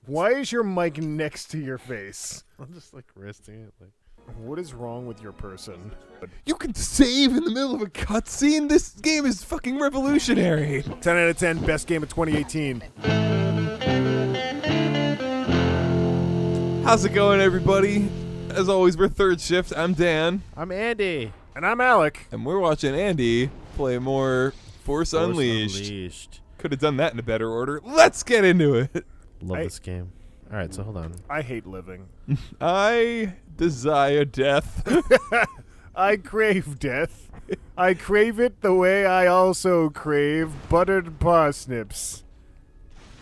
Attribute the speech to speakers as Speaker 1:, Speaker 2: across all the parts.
Speaker 1: Why is your mic next to your face?
Speaker 2: I'm just like resting it. Like,
Speaker 1: what is wrong with your person?
Speaker 3: You can save in the middle of a cutscene? This game is fucking revolutionary.
Speaker 1: 10 out of 10, best game of 2018.
Speaker 3: How's it going, everybody? As always, we're Third Shift. I'm Dan.
Speaker 2: I'm Andy.
Speaker 1: And I'm Alec.
Speaker 3: And we're watching Andy play more Force Unleashed. Could have done that in a better order. Let's get into it.
Speaker 2: Love this game. All right, so hold on.
Speaker 1: I hate living.
Speaker 3: I desire death.
Speaker 1: I crave death. I crave it the way I also crave buttered parsnips.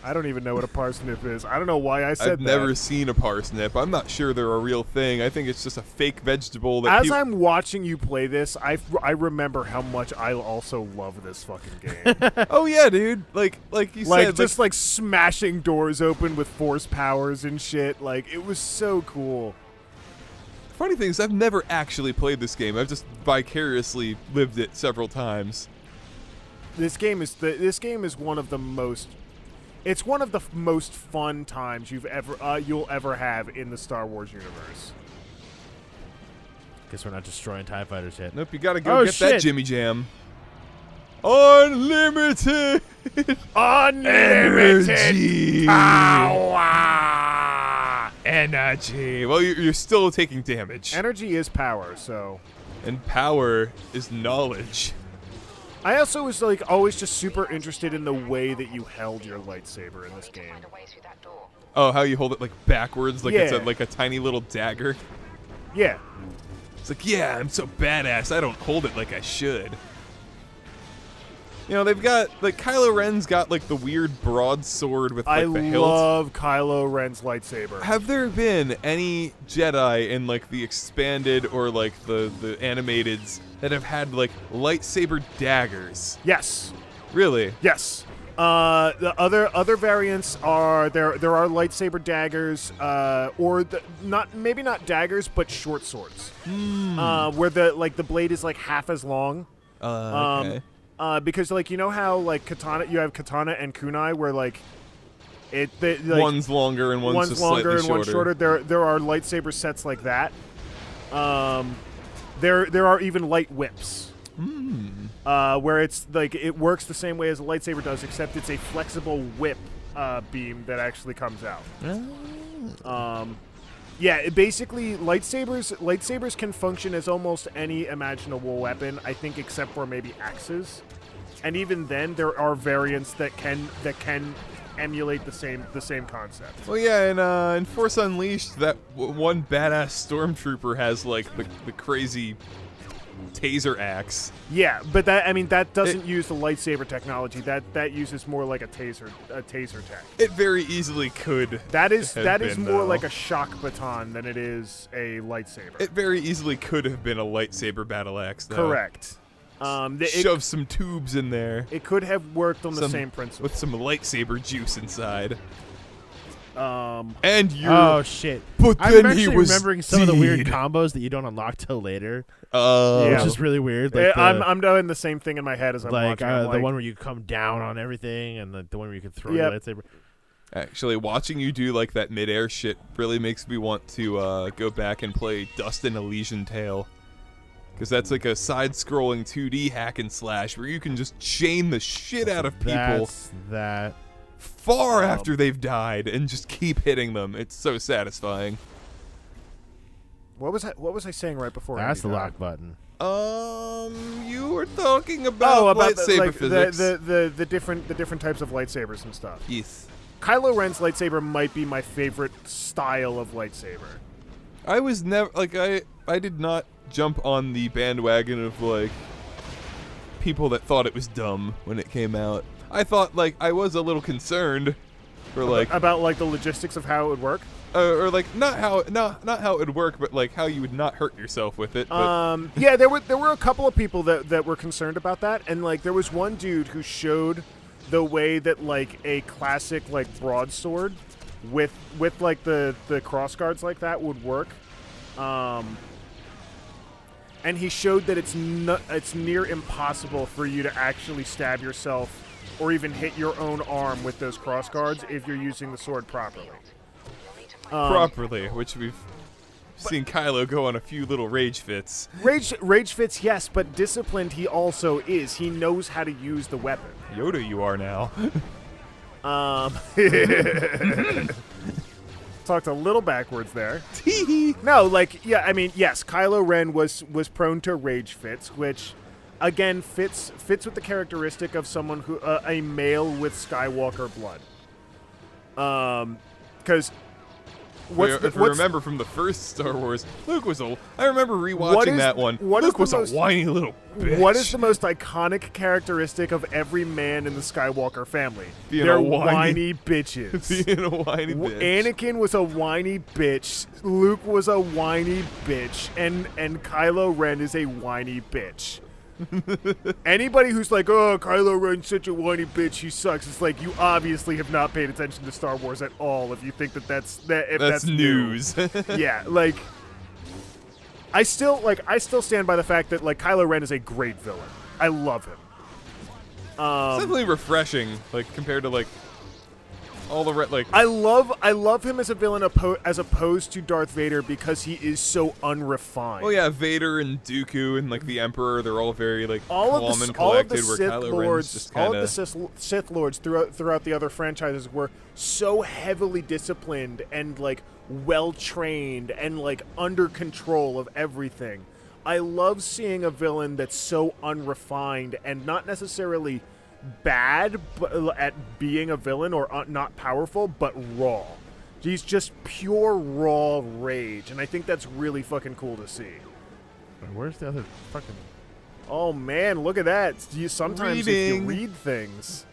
Speaker 1: I don't even know what a parsnip is. I don't know why I said
Speaker 3: I've never seen a parsnip. I'm not sure they're a real thing. I think it's just a fake vegetable. That
Speaker 1: As I'm watching you play this, I remember how much I also love this fucking game.
Speaker 3: Oh yeah, dude. Like you said,
Speaker 1: just like smashing doors open with force powers and shit. Like, it was so cool.
Speaker 3: Funny thing is, I've never actually played this game. I've just vicariously lived it several times.
Speaker 1: This game is one of the most. It's one of the most fun times you'll ever have in the Star Wars universe.
Speaker 2: Guess we're not destroying TIE fighters yet.
Speaker 3: Nope, you gotta go get that Jimmy Jam. Unlimited
Speaker 1: energy.
Speaker 3: Power. Energy. Well, you're still taking damage.
Speaker 1: Energy is power, so.
Speaker 3: And power is knowledge.
Speaker 1: I also was like always just super interested in the way that you held your lightsaber in this game.
Speaker 3: Oh, how you hold it like backwards, like it's
Speaker 1: Yeah.
Speaker 3: like a tiny little dagger.
Speaker 1: Yeah.
Speaker 3: It's like, yeah, I'm so badass. I don't hold it like I should. You know, they've got like Kylo Ren's got like the weird broadsword with like the hilt.
Speaker 1: I love Kylo Ren's lightsaber.
Speaker 3: Have there been any Jedi in like the expanded or like the animateds that have had like lightsaber daggers?
Speaker 1: Yes.
Speaker 3: Really?
Speaker 1: Yes. The other variants are there are lightsaber daggers, or maybe not daggers, but short swords. Where the blade is like half as long.
Speaker 3: Okay.
Speaker 1: Because like, you know how like katana, you have katana and kunai where like
Speaker 3: one's longer and one's just
Speaker 1: longer
Speaker 3: slightly
Speaker 1: and one's shorter. There are lightsaber sets like that. There are even light whips. Where it's like it works the same way as a lightsaber does, except it's a flexible whip beam that actually comes out. Yeah, basically lightsabers can function as almost any imaginable weapon, I think, except for maybe axes. And even then, there are variants that can emulate the same concept.
Speaker 3: Well, yeah, in Force Unleashed, that one badass stormtrooper has like the crazy taser axe.
Speaker 1: Yeah, but that doesn't use the lightsaber technology. That uses more like a taser tech.
Speaker 3: It very easily could.
Speaker 1: That is
Speaker 3: been,
Speaker 1: more
Speaker 3: though.
Speaker 1: like a shock baton than it is a lightsaber.
Speaker 3: It very easily could have been a lightsaber battle axe, though.
Speaker 1: Correct.
Speaker 3: Shove some tubes in there.
Speaker 1: It could have worked on the same principle.
Speaker 3: With some lightsaber juice inside. And
Speaker 2: oh shit!
Speaker 3: But
Speaker 2: I'm
Speaker 3: then
Speaker 2: actually
Speaker 3: he was
Speaker 2: remembering some of the weird
Speaker 3: deed.
Speaker 2: combos that you don't unlock till later,
Speaker 1: Yeah.
Speaker 2: which is really weird. Like
Speaker 1: I'm doing the same thing in my head as I'm
Speaker 2: like,
Speaker 1: watching. I'm
Speaker 2: the one where you come down on everything, and the one where you can throw your lightsaber.
Speaker 3: Actually, watching you do like that midair shit really makes me want to go back and play Dustin Elysian Tale. Because that's like a side-scrolling 2D hack and slash where you can just chain the shit out of people far after they've died and just keep hitting them. It's so satisfying.
Speaker 1: What was I saying right before?
Speaker 2: That's the
Speaker 1: Andy
Speaker 2: lock button.
Speaker 3: You were talking about lightsaber physics.
Speaker 1: The different types of lightsabers and stuff.
Speaker 3: Yes.
Speaker 1: Kylo Ren's lightsaber might be my favorite style of lightsaber.
Speaker 3: I was never like I did not jump on the bandwagon of like people that thought it was dumb when it came out. I thought like I was a little concerned for like
Speaker 1: about like the logistics of how it would work.
Speaker 3: Or like not how it would work, but like how you would not hurt yourself with it. But
Speaker 1: yeah, there were a couple of people that were concerned about that, and like there was one dude who showed the way that like a classic like broadsword with like the cross guards like that would work. And he showed that it's near impossible for you to actually stab yourself or even hit your own arm with those cross guards if you're using the sword properly.
Speaker 3: properly, which we've seen Kylo go on a few little rage fits.
Speaker 1: Rage fits, yes, but disciplined he also is. He knows how to use the weapon.
Speaker 3: Yoda, you are now.
Speaker 1: Talked a little backwards there. No, like, yeah, I mean, yes, Kylo Ren was prone to rage fits, which, again, fits with the characteristic of someone who, a male with Skywalker blood. Because
Speaker 3: If you remember from the first Star Wars, Luke was a. I remember rewatching that one. Luke was a whiny little bitch.
Speaker 1: What is the most iconic characteristic of every man in the Skywalker family?
Speaker 3: Being
Speaker 1: They're
Speaker 3: a whiny
Speaker 1: bitches.
Speaker 3: Being a whiny bitch.
Speaker 1: Anakin was a whiny bitch. Luke was a whiny bitch, and Kylo Ren is a whiny bitch. Anybody who's like, oh, Kylo Ren's such a whiny bitch, he sucks. It's like, you obviously have not paid attention to Star Wars at all if you think that's
Speaker 3: news.
Speaker 1: Yeah, like, I still stand by the fact that, like, Kylo Ren is a great villain. I love him.
Speaker 3: It's definitely refreshing, like, compared to, like, all the
Speaker 1: I love him as a villain as opposed to Darth Vader because he is so unrefined.
Speaker 3: Oh yeah, Vader and Dooku and like the Emperor, they're all very like
Speaker 1: calm
Speaker 3: and collected.
Speaker 1: All of the Sith Lords throughout the other franchises were so heavily disciplined and like well trained and like under control of everything. I love seeing a villain that's so unrefined and not necessarily bad at being a villain or not powerful, but raw. He's just pure raw rage, and I think that's really fucking cool to see.
Speaker 2: Where's the other fucking...
Speaker 1: Oh man, look at that. Sometimes if you read things.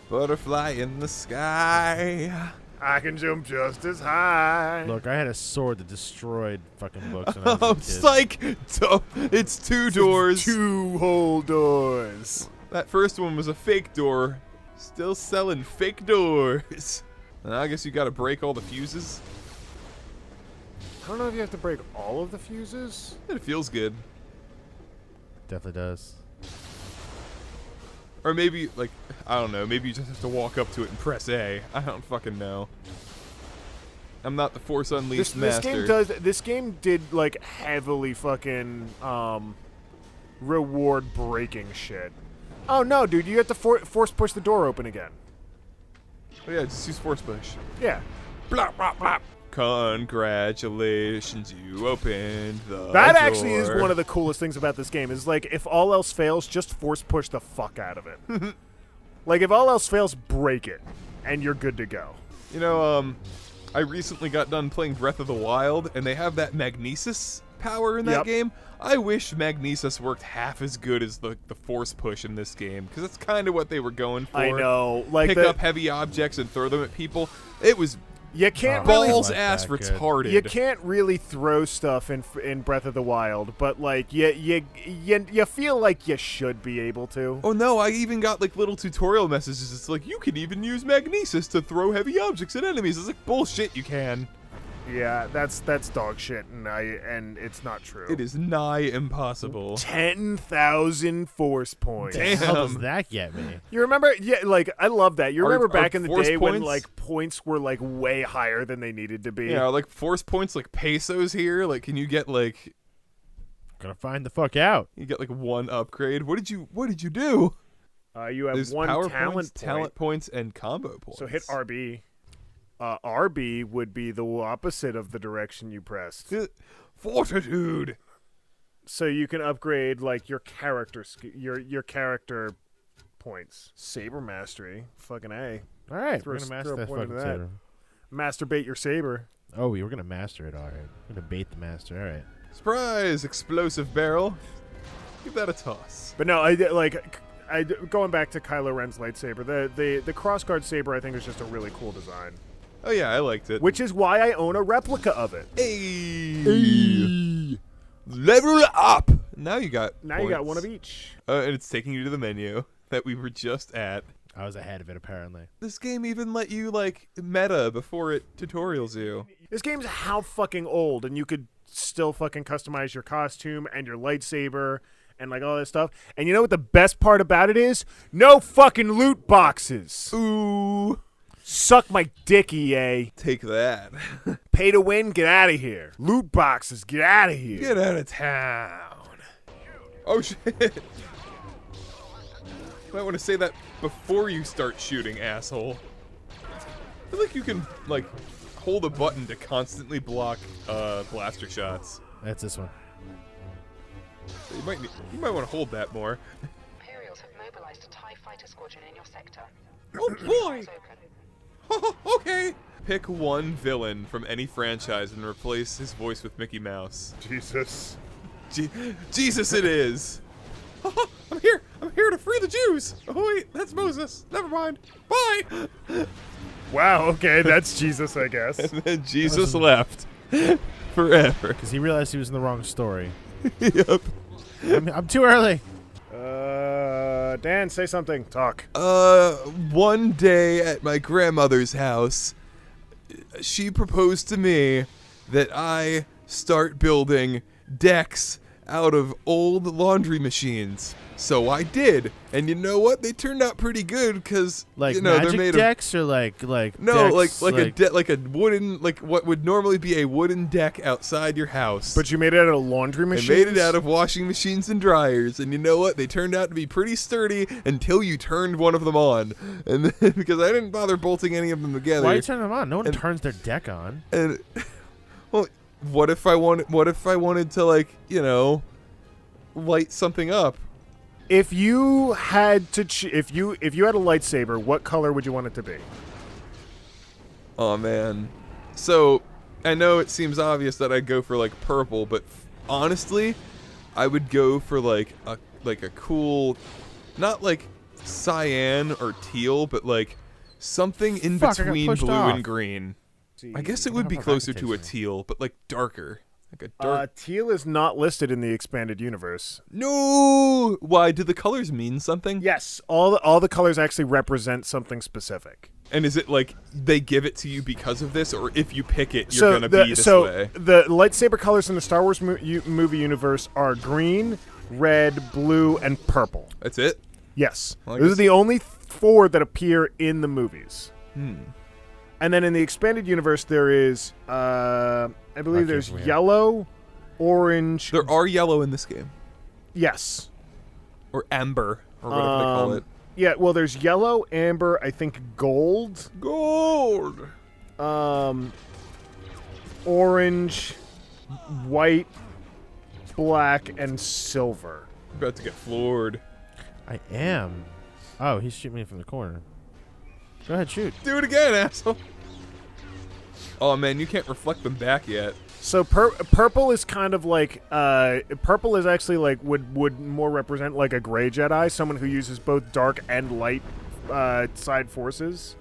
Speaker 3: Butterfly in the sky.
Speaker 1: I can jump just as high.
Speaker 2: Look, I had a sword that destroyed fucking books when I was a
Speaker 3: Oh,
Speaker 2: kid.
Speaker 3: psych! It's two doors.
Speaker 1: Two whole doors.
Speaker 3: That first one was a fake door. Still selling fake doors. And I guess you gotta break all the fuses.
Speaker 1: I don't know if you have to break all of the fuses.
Speaker 3: It feels good.
Speaker 2: Definitely does.
Speaker 3: Or maybe, like, I don't know, maybe you just have to walk up to it and press A. I don't fucking know. I'm not the Force Unleashed master.
Speaker 1: This game did, like, heavily fucking, reward breaking shit. Oh, no, dude, you have to force push the door open again.
Speaker 3: Oh, yeah, just use force push.
Speaker 1: Yeah.
Speaker 3: Blop, blop, blop. Congratulations, you opened the
Speaker 1: That
Speaker 3: door.
Speaker 1: actually is one of the coolest things about this game, is, like, if all else fails, just force push the fuck out of it. Like, if all else fails, break it, and you're good to go.
Speaker 3: You know, I recently got done playing Breath of the Wild, and they have that magnesis power in that game. I wish magnesis worked half as good as the force push in this game, because that's kind of what they were going for.
Speaker 1: I know. Like,
Speaker 3: pick up heavy objects and throw them at people. It was
Speaker 1: you can't
Speaker 3: balls
Speaker 1: really,
Speaker 3: ass retarded.
Speaker 1: You can't really throw stuff in Breath of the Wild, but like you feel like you should be able to.
Speaker 3: Oh no, I even got like little tutorial messages. It's like, you can even use magnesis to throw heavy objects at enemies. It's like, bullshit, you can.
Speaker 1: Yeah, that's dog shit, and it's not true.
Speaker 3: It is nigh impossible.
Speaker 1: 10,000 force points.
Speaker 2: Damn. How does that get me?
Speaker 1: You remember? Yeah, like, I love that. You remember back in the day
Speaker 3: points?
Speaker 1: when like points were like way higher than they needed to be.
Speaker 3: Yeah, like force points, like pesos here. Like, can you get like?
Speaker 2: Gonna find the fuck out.
Speaker 3: You get like one upgrade. What did you do?
Speaker 1: You have
Speaker 3: There's
Speaker 1: one
Speaker 3: power
Speaker 1: talent
Speaker 3: points, and combo points.
Speaker 1: So hit RB. RB would be the opposite of the direction you pressed.
Speaker 3: Fortitude.
Speaker 1: So you can upgrade like your character your character points. Saber mastery, fucking A.
Speaker 2: All right,
Speaker 1: Throw
Speaker 2: we're gonna master
Speaker 1: a
Speaker 2: that
Speaker 1: point
Speaker 2: fucking
Speaker 1: into that.
Speaker 2: saber.
Speaker 1: Masturbate your saber.
Speaker 2: Oh, we're gonna master it. All right, we're gonna bait the master. All right.
Speaker 3: Surprise! Explosive barrel. Give that a toss.
Speaker 1: But no, going back to Kylo Ren's lightsaber, the crossguard saber I think is just a really cool design.
Speaker 3: Oh yeah, I liked it.
Speaker 1: Which is why I own a replica of it.
Speaker 3: Hey. Level up. Now you got
Speaker 1: one of each.
Speaker 3: And it's taking you to the menu that we were just at.
Speaker 2: I was ahead of it apparently.
Speaker 3: This game even let you like meta before it tutorials you.
Speaker 1: This game's how fucking old, and you could still fucking customize your costume and your lightsaber and like all this stuff. And you know what the best part about it is? No fucking loot boxes.
Speaker 3: Ooh.
Speaker 1: Suck my dick, EA.
Speaker 3: Take that.
Speaker 1: Pay to win, get out of here. Loot boxes, get out of here.
Speaker 3: Get out of town. Oh, shit. You might want to say that before you start shooting, asshole. I feel like you can, like, hold a button to constantly block blaster shots.
Speaker 2: That's this one.
Speaker 3: So you might want to hold that more.
Speaker 4: Imperials have mobilized a TIE fighter squadron in your sector.
Speaker 3: Oh boy!
Speaker 4: Doors open.
Speaker 3: Okay. Pick one villain from any franchise and replace his voice with Mickey Mouse.
Speaker 1: Jesus.
Speaker 3: Jesus, it is. I'm here. I'm here to free the Jews. Oh wait, that's Moses. Never mind. Bye.
Speaker 1: Wow, okay, that's Jesus, I guess.
Speaker 3: And then Jesus left forever.
Speaker 2: Because he realized he was in the wrong story.
Speaker 3: Yep.
Speaker 2: I'm too early.
Speaker 1: Dan, say something. Talk.
Speaker 3: One day at my grandmother's house, she proposed to me that I start building decks out of old laundry machines. So I did, and you know what? They turned out pretty good because
Speaker 2: Like
Speaker 3: you know
Speaker 2: magic
Speaker 3: they're made
Speaker 2: decks or like
Speaker 3: no,
Speaker 2: decks,
Speaker 3: like a wooden, like what would normally be a wooden deck outside your house.
Speaker 1: But you made it out of laundry
Speaker 3: I
Speaker 1: machines?
Speaker 3: made it out of washing machines and dryers, and you know what? They turned out to be pretty sturdy until you turned one of them on, and then, because I didn't bother bolting any of them together.
Speaker 2: Why are you turning them on? No one
Speaker 3: And-
Speaker 2: turns their deck on.
Speaker 3: And well, what if I wanted to, like, you know, light something up?
Speaker 1: If you had to, if you had a lightsaber, what color would you want it to be?
Speaker 3: Oh man. So I know it seems obvious that I'd go for like purple, but honestly, I would go for like a cool, not like cyan or teal, but like something in
Speaker 2: Fuck, I got
Speaker 3: between
Speaker 2: pushed
Speaker 3: blue
Speaker 2: off.
Speaker 3: and green. I guess it would be
Speaker 2: how
Speaker 3: closer
Speaker 2: that
Speaker 3: to a
Speaker 2: tastes.
Speaker 3: teal, but like darker. Like a dark.
Speaker 1: Teal is not listed in the expanded universe.
Speaker 3: No! Why? Do the colors mean something?
Speaker 1: Yes, all the colors actually represent something specific.
Speaker 3: And is it like they give it to you because of this, or if you pick it, you're gonna be this way?
Speaker 1: The lightsaber colors in the Star Wars movie universe are green, red, blue, and purple.
Speaker 3: That's it?
Speaker 1: Yes,
Speaker 3: Well, I
Speaker 1: those are
Speaker 3: guess-
Speaker 1: the only four that appear in the movies.
Speaker 3: Hmm.
Speaker 1: And then in the expanded universe, there is, I believe
Speaker 2: Okay,
Speaker 1: there's
Speaker 2: we have-
Speaker 1: yellow, orange.
Speaker 3: There are yellow in this game.
Speaker 1: Yes.
Speaker 3: Or amber, or whatever they call it.
Speaker 1: Yeah, well, there's yellow, amber, I think gold,
Speaker 3: Gold!
Speaker 1: orange, white, black, and silver.
Speaker 3: About to get floored.
Speaker 2: I am. Oh, he's shooting me from the corner. Go ahead, shoot.
Speaker 3: Do it again, asshole! Oh man, you can't reflect them back yet.
Speaker 1: So purple is kind of like purple is actually like would more represent like a gray Jedi, someone who uses both dark and light side forces.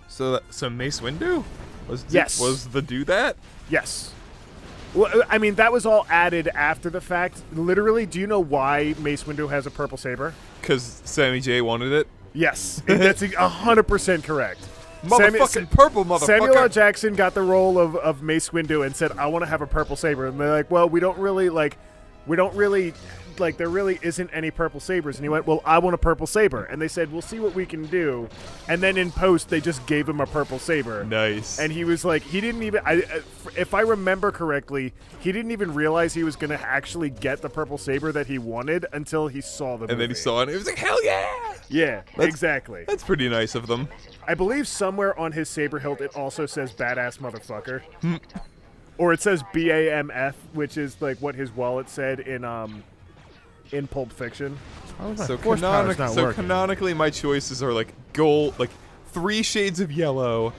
Speaker 3: So Mace Windu was
Speaker 1: Yes.
Speaker 3: was the do that?
Speaker 1: Yes. Well, I mean that was all added after the fact. Literally, do you know why Mace Windu has a purple saber?
Speaker 3: Because Sammy J wanted it.
Speaker 1: Yes, that's 100% correct.
Speaker 3: Motherfucking purple motherfucker.
Speaker 1: Samuel L. Jackson got the role of Mace Windu and said, "I want to have a purple saber." And they're like, "Well, we don't really there really isn't any purple sabers." And he went, "Well, I want a purple saber." And they said, "We'll see what we can do." And then in post, they just gave him a purple saber.
Speaker 3: Nice.
Speaker 1: And he was like, he didn't even, if I remember correctly, he didn't even realize he was going to actually get the purple saber that he wanted until he saw the movie.
Speaker 3: And then he saw it and he was like, hell yeah!
Speaker 1: Yeah, exactly.
Speaker 3: That's pretty nice of them.
Speaker 1: I believe somewhere on his saber hilt it also says "badass motherfucker," or it says BAMF, which is like what his wallet said in Pulp Fiction.
Speaker 2: How is my
Speaker 3: So,
Speaker 2: force power's not working?
Speaker 3: canonically, my choices are like gold, like 3 shades of yellow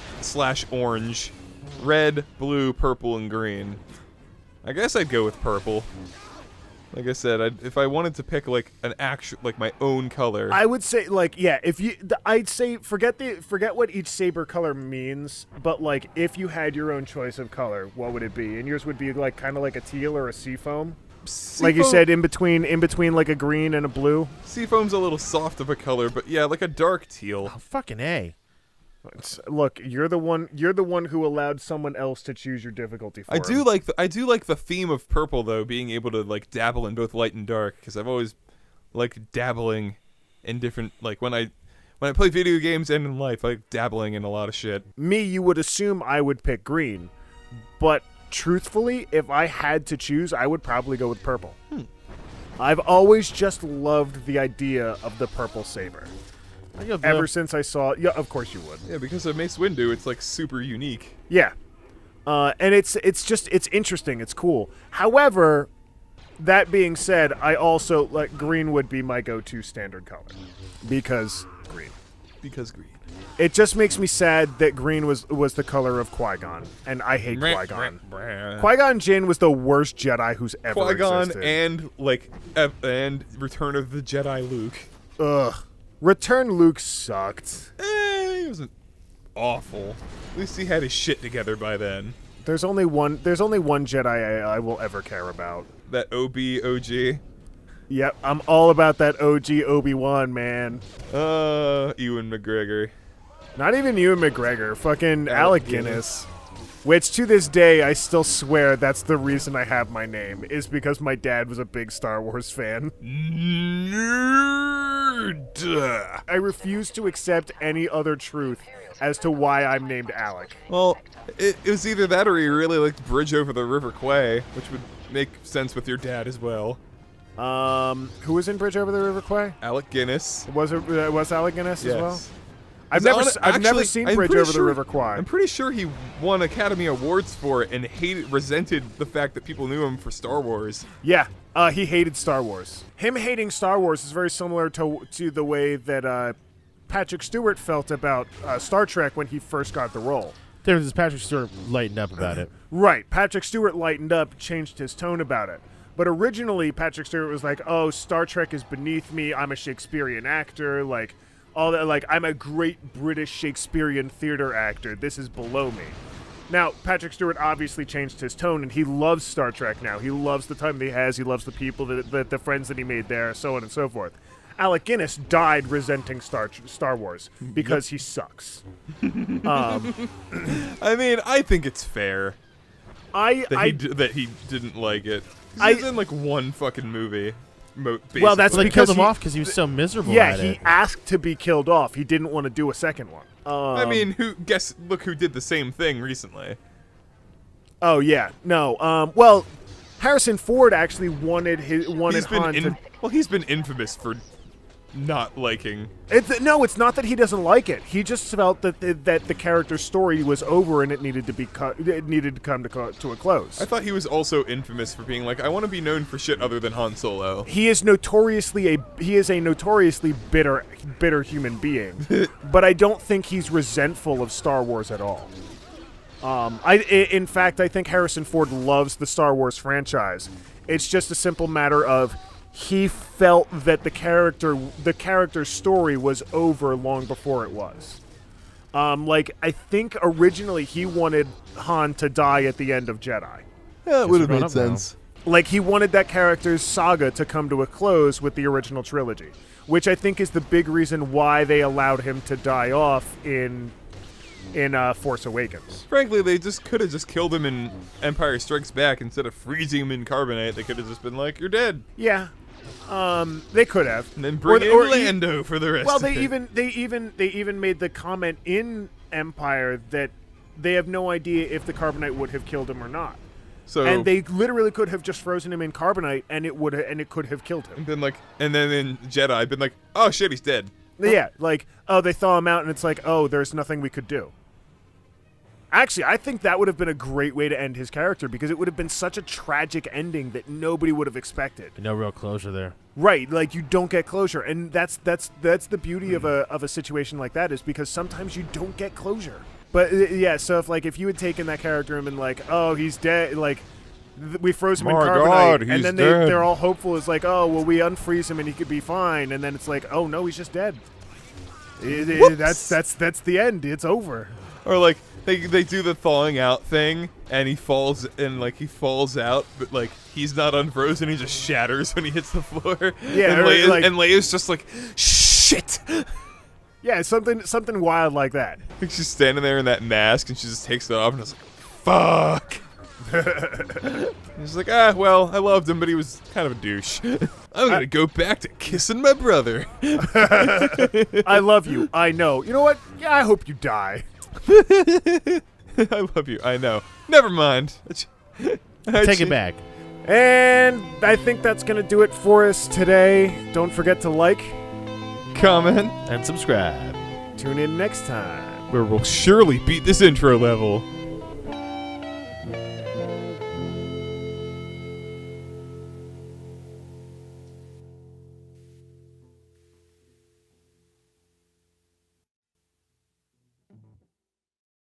Speaker 3: / orange, red, blue, purple, and green. I guess I'd go with purple. Like I said, if I wanted to pick like an actual, like my own color,
Speaker 1: I would say like I'd say forget what each saber color means, but like if you had your own choice of color, what would it be? And yours would be like kind of like a teal or a seafoam, like you said, in between like a green and a blue.
Speaker 3: Seafoam's a little soft of a color, but yeah, like a dark teal.
Speaker 2: Oh, fucking A.
Speaker 1: Look, you're the one who allowed someone else to choose your difficulty for
Speaker 3: I do like the theme of purple though, being able to like dabble in both light and dark, because I've always liked dabbling in different, like when when I play video games and in life, I like dabbling in a lot of shit.
Speaker 1: Me, you would assume I would pick green, but truthfully, if I had to choose, I would probably go with purple. I've always just loved the idea of the purple saber.
Speaker 2: I go blue.
Speaker 1: Ever since I saw it. Yeah, of course you would.
Speaker 3: Yeah, because of Mace Windu, it's like super unique.
Speaker 1: Yeah. And it's interesting. It's cool. However, that being said, I also, like, green would be my go-to standard color. Because green.
Speaker 3: Because green.
Speaker 1: It just makes me sad that green was the color of Qui-Gon, and I hate Qui-Gon. Qui-Gon Jinn was the worst Jedi who's ever
Speaker 3: Qui-Gon
Speaker 1: existed.
Speaker 3: and Return of the Jedi Luke.
Speaker 1: Ugh. Return Luke sucked.
Speaker 3: He wasn't awful. At least he had his shit together by then.
Speaker 1: There's only one Jedi I will ever care about.
Speaker 3: That OG.
Speaker 1: Yep, I'm all about that OG Obi-Wan, man.
Speaker 3: Ewan McGregor.
Speaker 1: Not even Ewan McGregor, fucking Alec Guinness. Which, to this day, I still swear that's the reason I have my name, is because my dad was a big Star Wars fan.
Speaker 3: Nerd!
Speaker 1: I refuse to accept any other truth as to why I'm named Alec.
Speaker 3: Well, it was either that or he really liked Bridge Over the River Kwai, which would make sense with your dad as well.
Speaker 1: Who was in Bridge Over the River Kwai?
Speaker 3: Alec Guinness.
Speaker 1: Was Alec Guinness as well?
Speaker 3: Yes.
Speaker 1: I've never seen Bridge Over the River Kwai.
Speaker 3: I'm pretty sure he won Academy Awards for it and resented the fact that people knew him for Star Wars.
Speaker 1: Yeah, he hated Star Wars. Him hating Star Wars is very similar to the way that Patrick Stewart felt about Star Trek when he first got the role.
Speaker 2: There was Patrick Stewart lightened up about it.
Speaker 1: Right, Patrick Stewart lightened up, changed his tone about it. But originally, Patrick Stewart was like, "Oh, Star Trek is beneath me. I'm a Shakespearean actor. Like, all that. Like, I'm a great British Shakespearean theater actor. This is below me." Now, Patrick Stewart obviously changed his tone, and he loves Star Trek now. He loves the time that he has. He loves the people, the friends that he made there, so on and so forth. Alec Guinness died resenting Star Wars because he sucks.
Speaker 3: I mean, I think it's fair that he didn't like it. He's in like one fucking movie.
Speaker 1: Well, that's
Speaker 2: They
Speaker 1: because
Speaker 2: killed him off because he was so miserable.
Speaker 1: Yeah,
Speaker 2: at
Speaker 1: he
Speaker 2: it.
Speaker 1: asked to be killed off. He didn't want to do a second one.
Speaker 3: I mean, look who did the same thing recently.
Speaker 1: Oh yeah, no. Well, Harrison Ford actually wanted Han to.
Speaker 3: Well, he's been infamous for not liking.
Speaker 1: It's not that he doesn't like it. He just felt that the character's story was over and it needed to be it needed to come to a close.
Speaker 3: I thought he was also infamous for being like, I want to be known for shit other than Han Solo.
Speaker 1: He is notoriously bitter human being, but I don't think he's resentful of Star Wars at all. In fact, I think Harrison Ford loves the Star Wars franchise. It's just a simple matter of he felt that the character's story was over long before it was. I think originally he wanted Han to die at the end of Jedi.
Speaker 3: Yeah, it would have
Speaker 2: grown
Speaker 3: made
Speaker 2: up now.
Speaker 3: sense.
Speaker 1: Like, he wanted that character's saga to come to a close with the original trilogy, which I think is the big reason why they allowed him to die off in Force Awakens.
Speaker 3: Frankly, they just could have just killed him in Empire Strikes Back instead of freezing him in carbonite. They could have just been like, "You're dead."
Speaker 1: Yeah, they could have.
Speaker 3: And then bring in Lando for the rest.
Speaker 1: Well,
Speaker 3: of
Speaker 1: they
Speaker 3: it.
Speaker 1: even made the comment in Empire that they have no idea if the carbonite would have killed him or not.
Speaker 3: So,
Speaker 1: And they literally could have just frozen him in carbonite, and it could have killed him.
Speaker 3: and then in Jedi, I've been like, "Oh shit, he's dead."
Speaker 1: Yeah, they thaw him out, and it's like, oh, there's nothing we could do. Actually, I think that would have been a great way to end his character, because it would have been such a tragic ending that nobody would have expected.
Speaker 2: No real closure there.
Speaker 1: Right, like, you don't get closure, and that's the beauty of a situation like that, is because sometimes you don't get closure. But yeah, so if you had taken that character and been like, oh, he's dead, like, we froze him in carbonite,
Speaker 3: God,
Speaker 1: and
Speaker 3: he's
Speaker 1: then
Speaker 3: dead.
Speaker 1: they're all hopeful. It's like, oh, well, we unfreeze him and he could be fine, and then it's like, oh no, he's just dead. That's the end. It's over.
Speaker 3: Or like they do the thawing out thing, and he falls out, but like he's not unfrozen. He just shatters when he hits the floor.
Speaker 1: Yeah,
Speaker 3: and Leia's just like, shit.
Speaker 1: Yeah, something wild like that.
Speaker 3: Like she's standing there in that mask, and she just takes it off, and it's like, fuck. He's like, well, I loved him, but he was kind of a douche. I'm gonna go back to kissing my brother.
Speaker 1: I love you. I know. You know what? Yeah, I hope you die.
Speaker 3: I love you. I know. Never mind.
Speaker 2: Take it back.
Speaker 1: And I think that's going to do it for us today. Don't forget to like,
Speaker 3: Comment,
Speaker 2: And subscribe.
Speaker 1: tune in next time.
Speaker 3: where we'll surely beat this intro level.